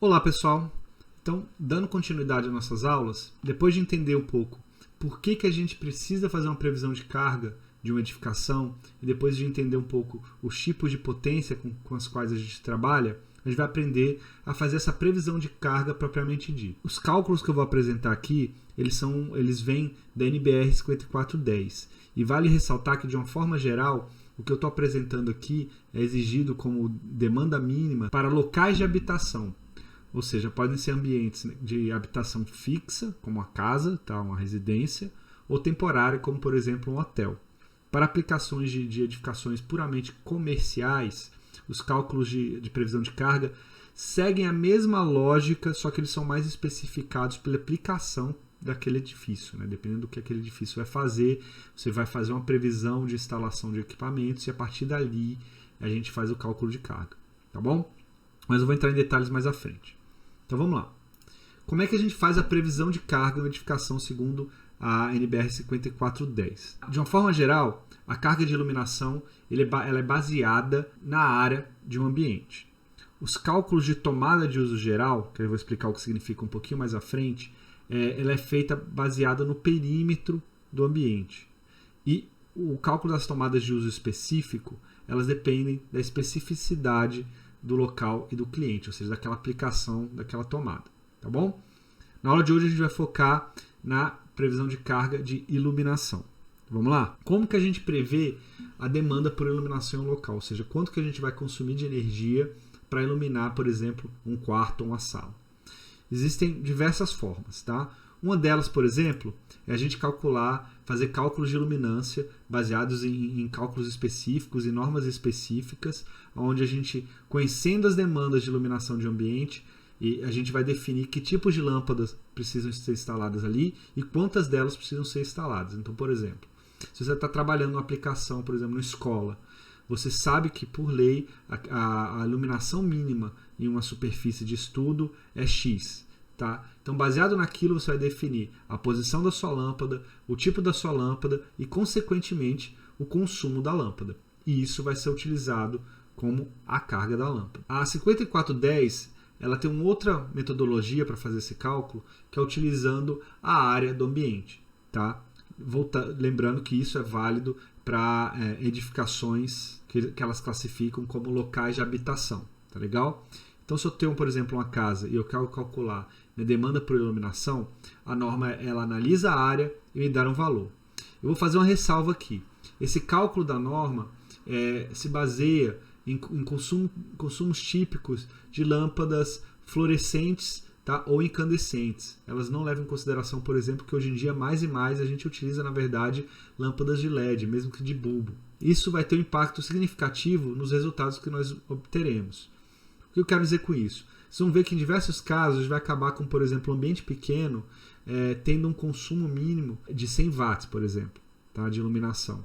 Olá pessoal, então dando continuidade às nossas aulas, depois de entender um pouco por que a gente precisa fazer uma previsão de carga de uma edificação e depois de entender um pouco os tipos de potência com as quais a gente trabalha, a gente vai aprender a fazer essa previsão de carga propriamente dita. Os cálculos que eu vou apresentar aqui, eles vêm da NBR 5410 e vale ressaltar que de uma forma geral o que eu estou apresentando aqui é exigido como demanda mínima para locais de habitação. Ou seja, podem ser ambientes de habitação fixa, como uma casa, tá? Uma residência, ou temporária, como por exemplo um hotel. Para aplicações de edificações puramente comerciais, os cálculos de previsão de carga seguem a mesma lógica, só que eles são mais especificados pela aplicação daquele edifício, né? Dependendo do que aquele edifício vai fazer, você vai fazer uma previsão de instalação de equipamentos e a partir dali a gente faz o cálculo de carga, tá bom? Mas eu vou entrar em detalhes mais à frente. Então vamos lá. Como é que a gente faz a previsão de carga em uma edificação segundo a NBR 5410? De uma forma geral, a carga de iluminação ela é baseada na área de um ambiente. Os cálculos de tomada de uso geral, que eu vou explicar o que significa um pouquinho mais à frente, ela é feita baseada no perímetro do ambiente. E o cálculo das tomadas de uso específico, elas dependem da especificidade do local e do cliente, ou seja, daquela aplicação, daquela tomada, tá bom? Na aula de hoje a gente vai focar na previsão de carga de iluminação. Vamos lá? Como que a gente prevê a demanda por iluminação em um local? Ou seja, quanto que a gente vai consumir de energia para iluminar, por exemplo, um quarto ou uma sala? Existem diversas formas, tá? Uma delas, por exemplo, é a gente fazer cálculos de iluminância baseados em cálculos específicos e normas específicas, onde a gente, conhecendo as demandas de iluminação de ambiente, e a gente vai definir que tipos de lâmpadas precisam ser instaladas ali e quantas delas precisam ser instaladas. Então, por exemplo, se você está trabalhando uma aplicação, por exemplo, na escola, você sabe que, por lei, a iluminação mínima em uma superfície de estudo é X. Tá? Então, baseado naquilo, você vai definir a posição da sua lâmpada, o tipo da sua lâmpada e, consequentemente, o consumo da lâmpada. E isso vai ser utilizado como a carga da lâmpada. A 5410 ela tem uma outra metodologia para fazer esse cálculo, que é utilizando a área do ambiente. Tá? Lembrando que isso é válido para edificações que elas classificam como locais de habitação. Tá legal? Então, se eu tenho, por exemplo, uma casa e eu quero calcular minha demanda por iluminação, a norma ela analisa a área e me dá um valor. Eu vou fazer uma ressalva aqui. Esse cálculo da norma se baseia em consumos típicos de lâmpadas fluorescentes, tá? Ou incandescentes. Elas não levam em consideração, por exemplo, que hoje em dia mais e mais a gente utiliza, na verdade, lâmpadas de LED, mesmo que de bulbo. Isso vai ter um impacto significativo nos resultados que nós obteremos. O que eu quero dizer com isso? Vocês vão ver que em diversos casos a gente vai acabar com, por exemplo, um ambiente pequeno tendo um consumo mínimo de 100 watts, por exemplo, tá? De iluminação.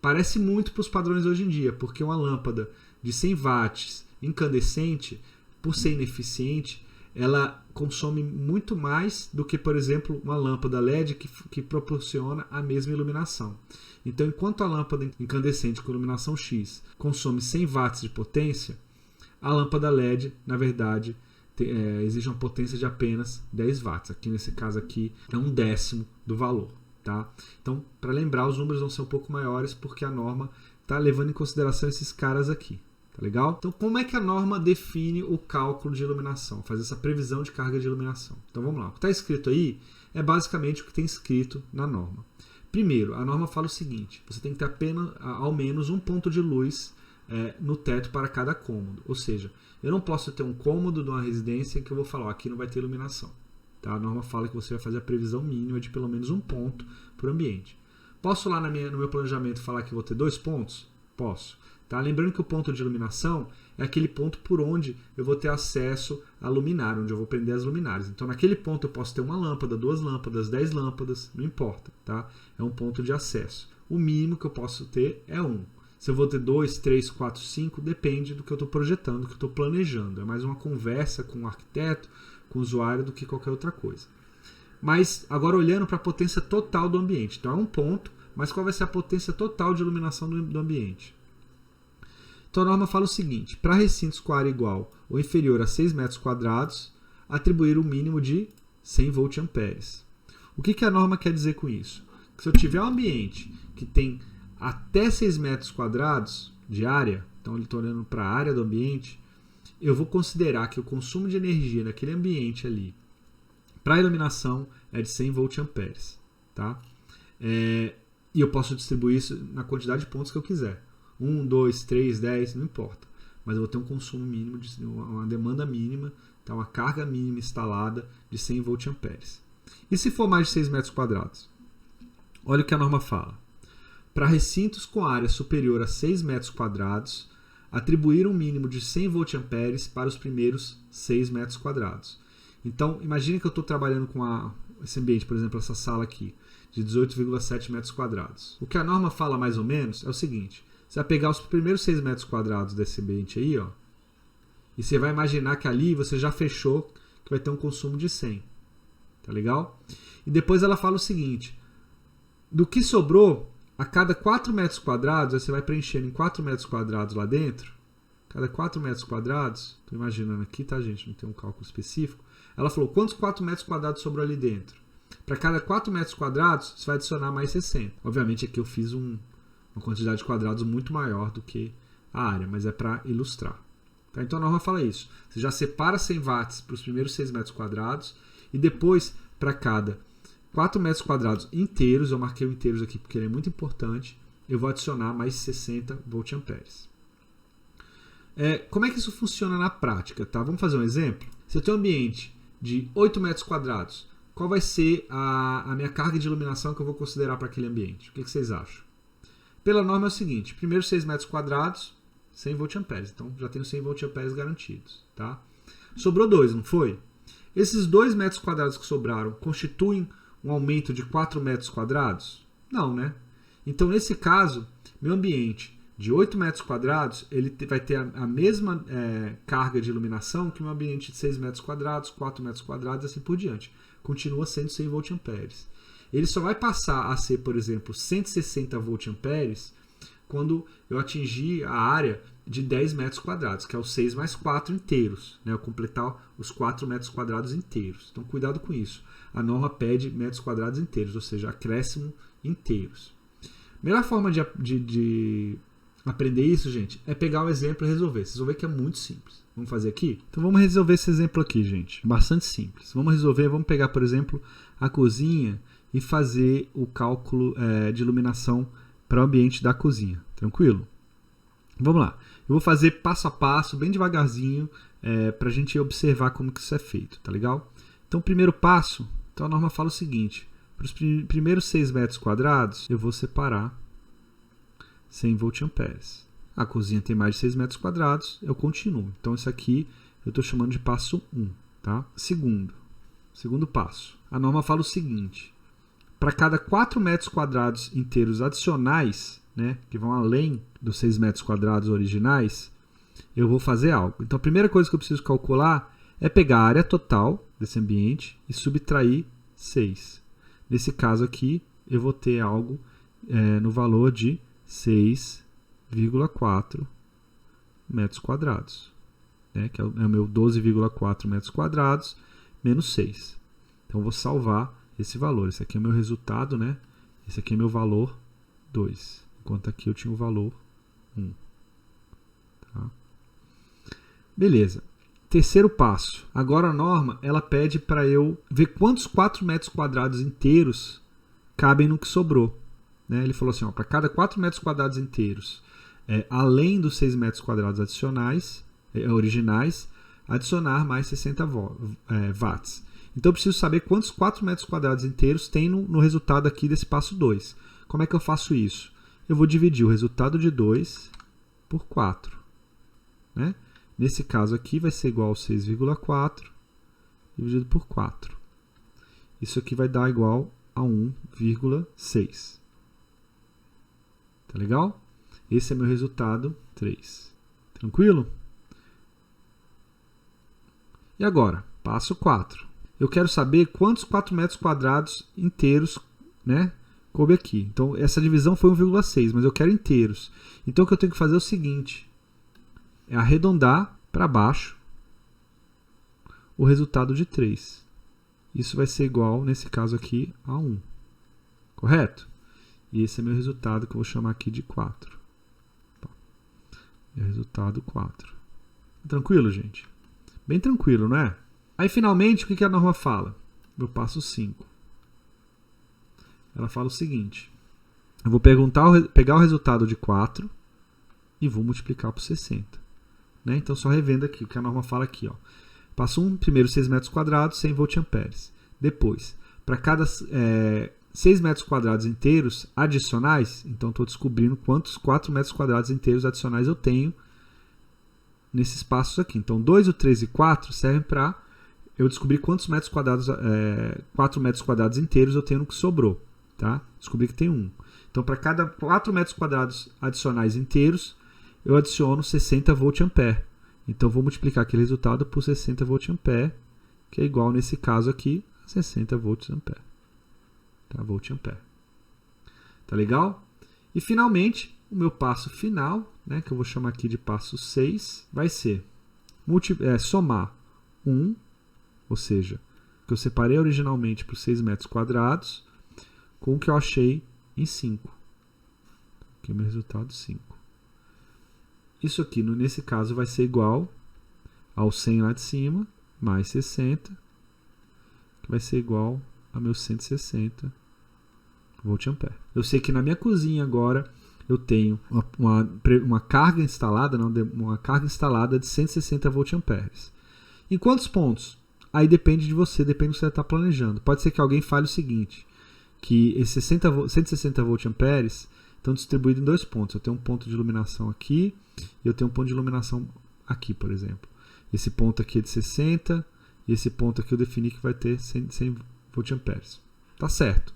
Parece muito para os padrões hoje em dia, porque uma lâmpada de 100 watts incandescente, por ser ineficiente, ela consome muito mais do que, por exemplo, uma lâmpada LED que proporciona a mesma iluminação. Então, enquanto a lâmpada incandescente com iluminação X consome 100 watts de potência, a lâmpada LED, na verdade, exige uma potência de apenas 10 watts. Aqui nesse caso aqui é 1/10 do valor. Tá? Então, para lembrar, os números vão ser um pouco maiores porque a norma está levando em consideração esses caras aqui. Tá legal? Então, como é que a norma define o cálculo de iluminação? Faz essa previsão de carga de iluminação. Então, vamos lá. O que está escrito aí é basicamente o que tem escrito na norma. Primeiro, a norma fala o seguinte: você tem que ter apenas, ao menos um ponto de luz no teto para cada cômodo. Ou seja, eu não posso ter um cômodo de uma residência que eu vou falar, aqui não vai ter iluminação. Tá? A norma fala que você vai fazer a previsão mínima de pelo menos um ponto por ambiente. Posso lá no meu planejamento falar que vou ter 2 pontos? Posso. Tá? Lembrando que o ponto de iluminação é aquele ponto por onde eu vou ter acesso a luminária, onde eu vou prender as luminárias. Então, naquele ponto eu posso ter uma lâmpada, 2 lâmpadas, 10 lâmpadas, não importa. Tá? É um ponto de acesso. O mínimo que eu posso ter é 1. Se eu vou ter 2, 3, 4, 5, depende do que eu estou projetando, do que eu estou planejando. É mais uma conversa com o arquiteto, com o usuário, do que qualquer outra coisa. Mas agora olhando para a potência total do ambiente. Então é um ponto, mas qual vai ser a potência total de iluminação do ambiente? Então a norma fala o seguinte: para recintos com área igual ou inferior a 6 metros quadrados, atribuir um mínimo de 100 voltamperes. O que a norma quer dizer com isso? Que se eu tiver um ambiente que tem até 6 metros quadrados de área, então ele está olhando para a área do ambiente, eu vou considerar que o consumo de energia daquele ambiente ali para iluminação é de 100 voltamperes. Tá? E eu posso distribuir isso na quantidade de pontos que eu quiser. 1, 2, 3, 10, não importa. Mas eu vou ter um consumo mínimo, uma demanda mínima, tá? Uma carga mínima instalada de 100 voltamperes. E se for mais de 6 metros quadrados? Olha o que a norma fala. Para recintos com área superior a 6 metros quadrados, atribuir um mínimo de 100 voltamperes para os primeiros 6 metros quadrados. Então, imagine que eu estou trabalhando com esse ambiente, por exemplo, essa sala aqui, de 18,7 metros quadrados. O que a norma fala mais ou menos é o seguinte: você vai pegar os primeiros 6 metros quadrados desse ambiente aí, ó, e você vai imaginar que ali você já fechou que vai ter um consumo de 100. Tá legal? E depois ela fala o seguinte: do que sobrou, a cada 4 metros quadrados, você vai preenchendo em 4 metros quadrados lá dentro, cada 4 metros quadrados, estou imaginando aqui, tá, gente? Não tem um cálculo específico. Ela falou, quantos 4 metros quadrados sobrou ali dentro? Para cada 4 metros quadrados, você vai adicionar mais 60. Obviamente aqui eu fiz uma quantidade de quadrados muito maior do que a área, mas é para ilustrar. Tá? Então a norma fala isso. Você já separa 100 watts para os primeiros 6 metros quadrados e depois, para cada 4 metros quadrados inteiros, eu marquei o inteiros aqui porque ele é muito importante, eu vou adicionar mais 60 voltamperes. Como é que isso funciona na prática? Tá? Vamos fazer um exemplo? Se eu tenho um ambiente de 8 metros quadrados, qual vai ser a minha carga de iluminação que eu vou considerar para aquele ambiente? O que vocês acham? Pela norma é o seguinte: primeiros 6 metros quadrados, 100 voltamperes. Então já tenho 100 voltamperes garantidos. Tá? Sobrou 2, não foi? Esses 2 metros quadrados que sobraram constituem um aumento de 4 metros quadrados? Não, né? Então, nesse caso, meu ambiente de 8 metros quadrados, ele vai ter a mesma carga de iluminação que meu ambiente de 6 metros quadrados, 4 metros quadrados e assim por diante. Continua sendo 100 voltamperes. Ele só vai passar a ser, por exemplo, 160 voltamperes quando eu atingir a área de 10 metros quadrados, que é os 6 mais 4 inteiros, né? Eu completar os 4 metros quadrados inteiros. Então, cuidado com isso. A norma pede metros quadrados inteiros, ou seja, acréscimo inteiros. A melhor forma de aprender isso, gente, é pegar o exemplo e resolver. Vocês vão ver que é muito simples. Vamos fazer aqui? Então vamos resolver esse exemplo aqui, gente. Bastante simples. Vamos pegar, por exemplo, a cozinha e fazer o cálculo de iluminação para o ambiente da cozinha. Tranquilo? Vamos lá. Eu vou fazer passo a passo, bem devagarzinho, para a gente observar como que isso é feito, tá legal? Então, o primeiro passo, então a norma fala o seguinte: para os primeiros 6 metros quadrados, eu vou separar 100 voltamperes. A cozinha tem mais de 6 metros quadrados, eu continuo. Então, isso aqui eu estou chamando de passo 1. Tá? Segundo passo, a norma fala o seguinte: para cada 4 metros quadrados inteiros adicionais, né, que vão além dos 6 metros quadrados originais, eu vou fazer algo. Então, a primeira coisa que eu preciso calcular é pegar a área total desse ambiente e subtrair 6. Nesse caso aqui, eu vou ter algo no valor de 6,4 metros quadrados, né, que é o meu 12,4 metros quadrados menos 6. Então, eu vou salvar esse valor. Esse aqui é o meu resultado, né? Esse aqui é meu valor 2, enquanto aqui eu tinha o valor 1. Tá? Beleza. Terceiro passo. Agora a norma ela pede para eu ver quantos 4 metros quadrados inteiros cabem no que sobrou. Né? Ele falou assim, para cada 4 metros quadrados inteiros, além dos 6 metros quadrados adicionais, originais, adicionar mais 60 watts. Então eu preciso saber quantos 4 metros quadrados inteiros tem no resultado aqui desse passo 2. Como é que eu faço isso? Eu vou dividir o resultado de 2 por 4. Né? Nesse caso aqui vai ser igual a 6,4 dividido por 4. Isso aqui vai dar igual a 1,6. Tá legal? Esse é meu resultado 3. Tranquilo? E agora, passo 4. Eu quero saber quantos 4 metros quadrados inteiros, né, coube aqui. Então, essa divisão foi 1,6, mas eu quero inteiros. Então, o que eu tenho que fazer é o seguinte. é arredondar para baixo o resultado de 3. Isso vai ser igual, nesse caso aqui, a 1. Correto? E esse é meu resultado que eu vou chamar aqui de 4. Meu resultado 4. Tranquilo, gente? Bem tranquilo, não é? Aí, finalmente, o que a norma fala? Eu passo 5. Ela fala o seguinte. Eu vou pegar o resultado de 4 e vou multiplicar por 60. Né? Então, só revendo aqui o que a norma fala aqui. Ó. Passo 1, primeiro 6 metros quadrados, 100 voltamperes. Depois, para cada 6 metros quadrados inteiros adicionais, então estou descobrindo quantos 4 metros quadrados inteiros adicionais eu tenho nesses passos aqui. Então, 2, o 3 e 4 servem para eu descobrir quantos metros quadrados, 4 metros quadrados inteiros eu tenho no que sobrou. Tá? Descobri que tem 1. Então, para cada 4 metros quadrados adicionais inteiros, eu adiciono 60 voltampere. Então, vou multiplicar aquele resultado por 60 voltampere, que é igual, nesse caso aqui, a 60 voltampere. Tá? Voltampere. Tá legal? E, finalmente, o meu passo final, né, que eu vou chamar aqui de passo 6, vai ser somar 1, ou seja, que eu separei originalmente por 6 metros quadrados, com o que eu achei em 5. Aqui é o meu resultado 5. Isso aqui, nesse caso, vai ser igual ao 100 lá de cima, mais 60, que vai ser igual a meus 160 voltampere. Eu sei que na minha cozinha agora eu tenho uma carga instalada, uma carga instalada de 160 voltamperes. Em quantos pontos? Aí depende de você, depende do que você está planejando. Pode ser que alguém fale o seguinte, que esses 160 voltamperes estão distribuídos em 2 pontos. Eu tenho um ponto de iluminação aqui e eu tenho um ponto de iluminação aqui, por exemplo. Esse ponto aqui é de 60 e esse ponto aqui eu defini que vai ter 100 voltamperes. Tá certo.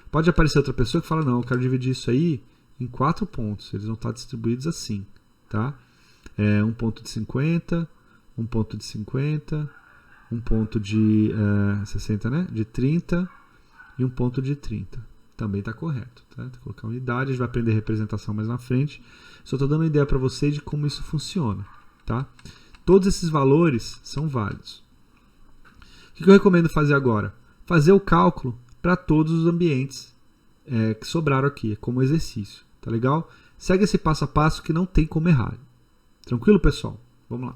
Pode aparecer outra pessoa que fala, não, eu quero dividir isso aí em 4 pontos. Eles vão estar distribuídos assim. Tá? Um ponto de 50, um ponto de 50, um ponto de 60, né? De 30 e um ponto de 30. Também está correto. Tá? Tem que colocar unidade, a gente vai aprender representação mais na frente. Só estou dando uma ideia para vocês de como isso funciona. Tá? Todos esses valores são válidos. O que eu recomendo fazer agora? Fazer o cálculo para todos os ambientes que sobraram aqui, como exercício. Tá legal? Segue esse passo a passo que não tem como errar. Tranquilo, pessoal? Vamos lá.